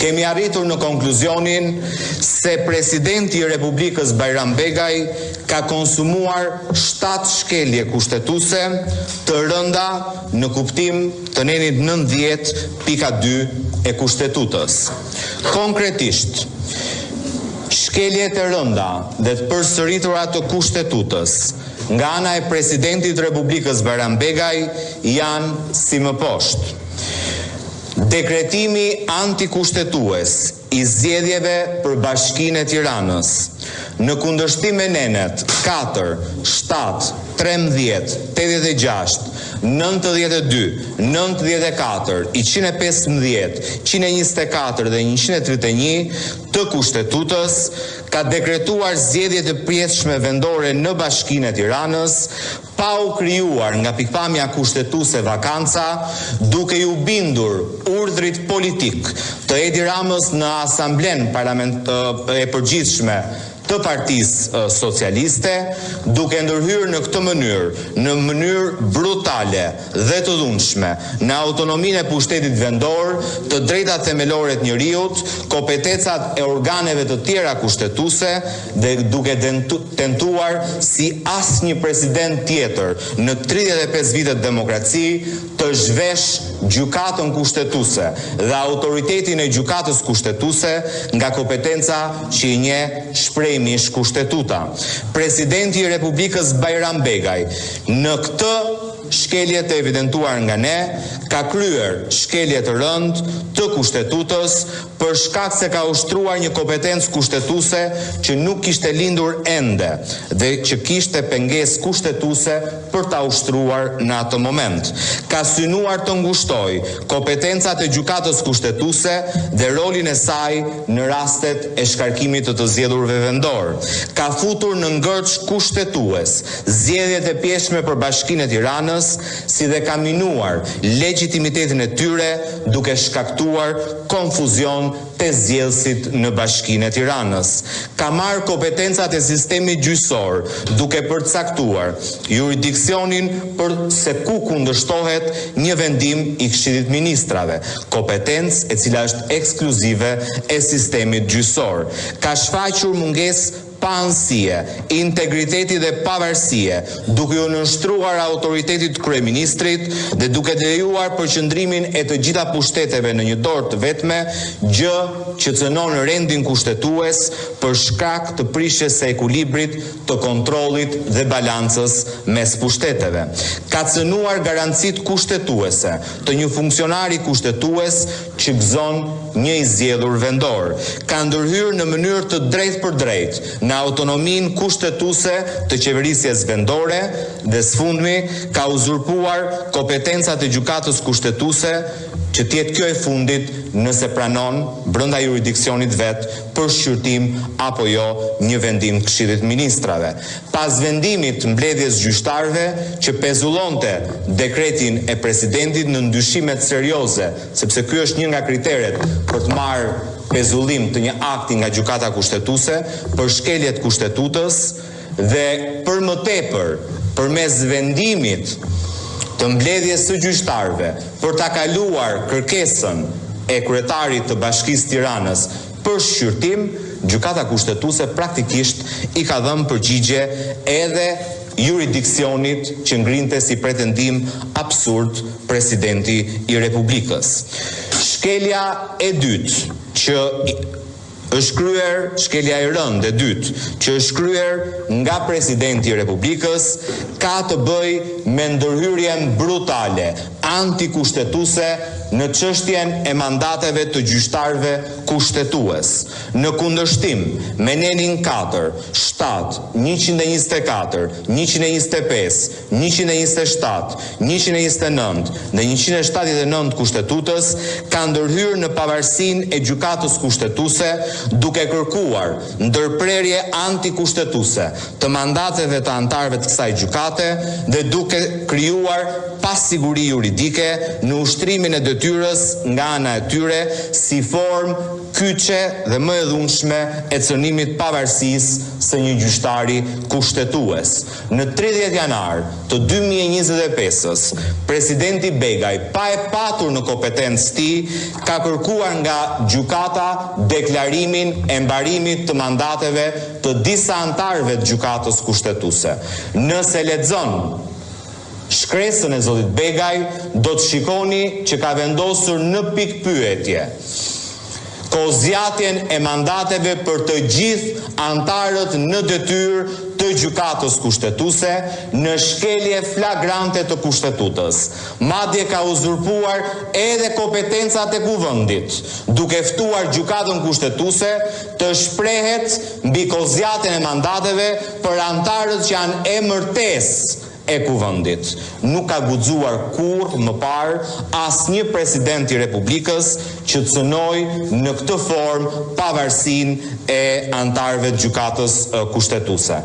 Kemi arritur në konkluzionin se presidenti i Republikës Bajram Begaj ka konsumuar 7 shkelje kushtetuese të rënda në kuptim të nenit 90.2 e kushtetutës. Konkretisht, shkeljet e rënda dhe të përsëritura të kushtetutës nga ana e presidentit të Republikës Bajram Begaj janë si më poshtë. Dekretimi antikushtetues i zgjedhjeve për Bashkinë e Tiranës në kundërshtim me nenet 4, 7, 13, 86, 92, 94, 115, 124 dhe 131 të kushtetutës ka dekretuar zgjedhje të përjetshme vendore në Bashkinë e Tiranës pa u krijuar nga pikpamja kushtetuese vakanca, duke ju bindur urdhrit politik të Edi Ramës në Asamblenë e Përgjithshme të Partisë Socialiste, duke ndërhyrë në këtë në mënyrë brutale dhe të dhunshme në autonominë e pushtetit vendor, të drejtat themelore të njerëzit, kompetencat e organeve të tjera kushtetuese dhe duke tentuar si asnjë president tjetër në 35 vitet demokraci të zhvesh gjykatën kushtetuese dhe autoritetin e gjykatës kushtetuese nga kompetenca që i njeh shprehmisht kushtetuta. Presidenti i Republikës Bajram Begaj në këtë shkelje të evidentuar nga ne ka kryer shkelje të rëndë të kushtetutës për shkak se ka ushtruar një kompetencë kushtetuese që nuk kishte lindur ende dhe që kishte pengesë kushtetuese për ta ushtruar në atë moment. Ka synuar të ngushtoj kompetencat e gjykatës kushtetuese dhe rolin e saj në rastet e shkarkimit të zgjedhurve vendor. Ka futur në ngërç kushtetues zgjedhjet e pjeshme për Bashkinë e Tiranës, si dhe ka minuar legitimitetin e tyre duke shkaktuar konfuzion të zgjedhësit në Bashkinë e Tiranës. Ka marrë kompetencat e sistemit gjyqësor duke përcaktuar jurisdiksionin për se ku kundërshtohet një vendim i Këshillit Ministrave, kompetencë e cila është ekskluzive e sistemit gjyqësor. Ka shfaqur mungesë pa anësie, integriteti dhe pavarësie, duke u nënshtruar autoritetit kryeministrit dhe duke lejuar përqendrimin e të gjitha pushteteve në një dorë të vetme, gjë që cënon rendin kushtetues për shkak të prishjes së ekuilibrit të kontrollit dhe balancës mes pushteteve. Ka cënuar garancitë kushtetuese të një funksionari kushtetues që gëzon një i zgjedhur vendor. Ka ndërhyrë në mënyrë të drejtë për drejtë në autonominë kushtetuese të qeverisjes vendore dhe sfundmi ka uzurpuar kompetencat e gjykatës kushtetuese që tjetë kjo e fundit nëse pranon brenda jurisdiksionit vet për shqyrtim apo jo një vendim të Këshillit Ministrave. Pas vendimit të mbledhjes gjyqtarëve që pezullonte dekretin e presidentit në ndyshimet serioze, sepse ky është një nga kriteret për të marrë pezullim të një akti nga gjykata kushtetuese për shkeljet kushtetutës dhe për më tepër përmes vendimit të mbledhjes së gjyqtarëve për ta kaluar kërkesën e kryetarit të Bashkisë Tiranës për shqyrtim, gjykata kushtetuese praktikisht i ka dhënë përgjigje edhe jurisdiksionit që ngrinte si pretendim absurd presidenti i Republikës. Shkelja e dytë që është kryer, shkelja e rëndë e dytë, që është kryer nga presidenti i Republikës, ka të bëjë me ndërhyrjen brutale, antikushtetuese në çështjen e mandateve të gjyqtarëve kushtetues. Në kundërshtim me nenin 4, 7, 124, 125, 127, 129 dhe 179 kushtetutës ka ndërhyrë në pavarësinë e gjykatës kushtetuese duke kërkuar ndërprerje antikushtetuese të mandateve të anëtarëve të kësaj gjykate dhe duke duke krijuar pasiguri juridike në ushtrimin e detyrës nga ana e tyre si formë kyçe dhe më e dhunshme e cënimit pavarësisë së një gjyqtari kushtetues. Në 30 janar të 2025-s, presidenti Begaj, pa e patur në kompetencë tij, ka kërkuar nga gjykata deklarimin e mbarimit të mandateve të disa anëtarëve të gjykatës kushtetuese. Nëse lexon shkresën e zotit Begaj, do të shikoni që ka vendosur në pikpyetje kozjatjen e mandateve për të gjithë anëtarët në detyrë të gjykatës kushtetuese në shkelje flagrante të kushtetutës. Madje ka uzurpuar edhe kompetencat e kuvendit, duke ftuar gjykatën kushtetuese të shprehet mbi kozjatjen e mandateve për anëtarët që janë emërtesë e kuvendit. Nuk ka guxuar kurrë më parë asnjë president i Republikës që të cënoi në këtë formë pavarësinë e anëtarëve të gjykatës kushtetuese.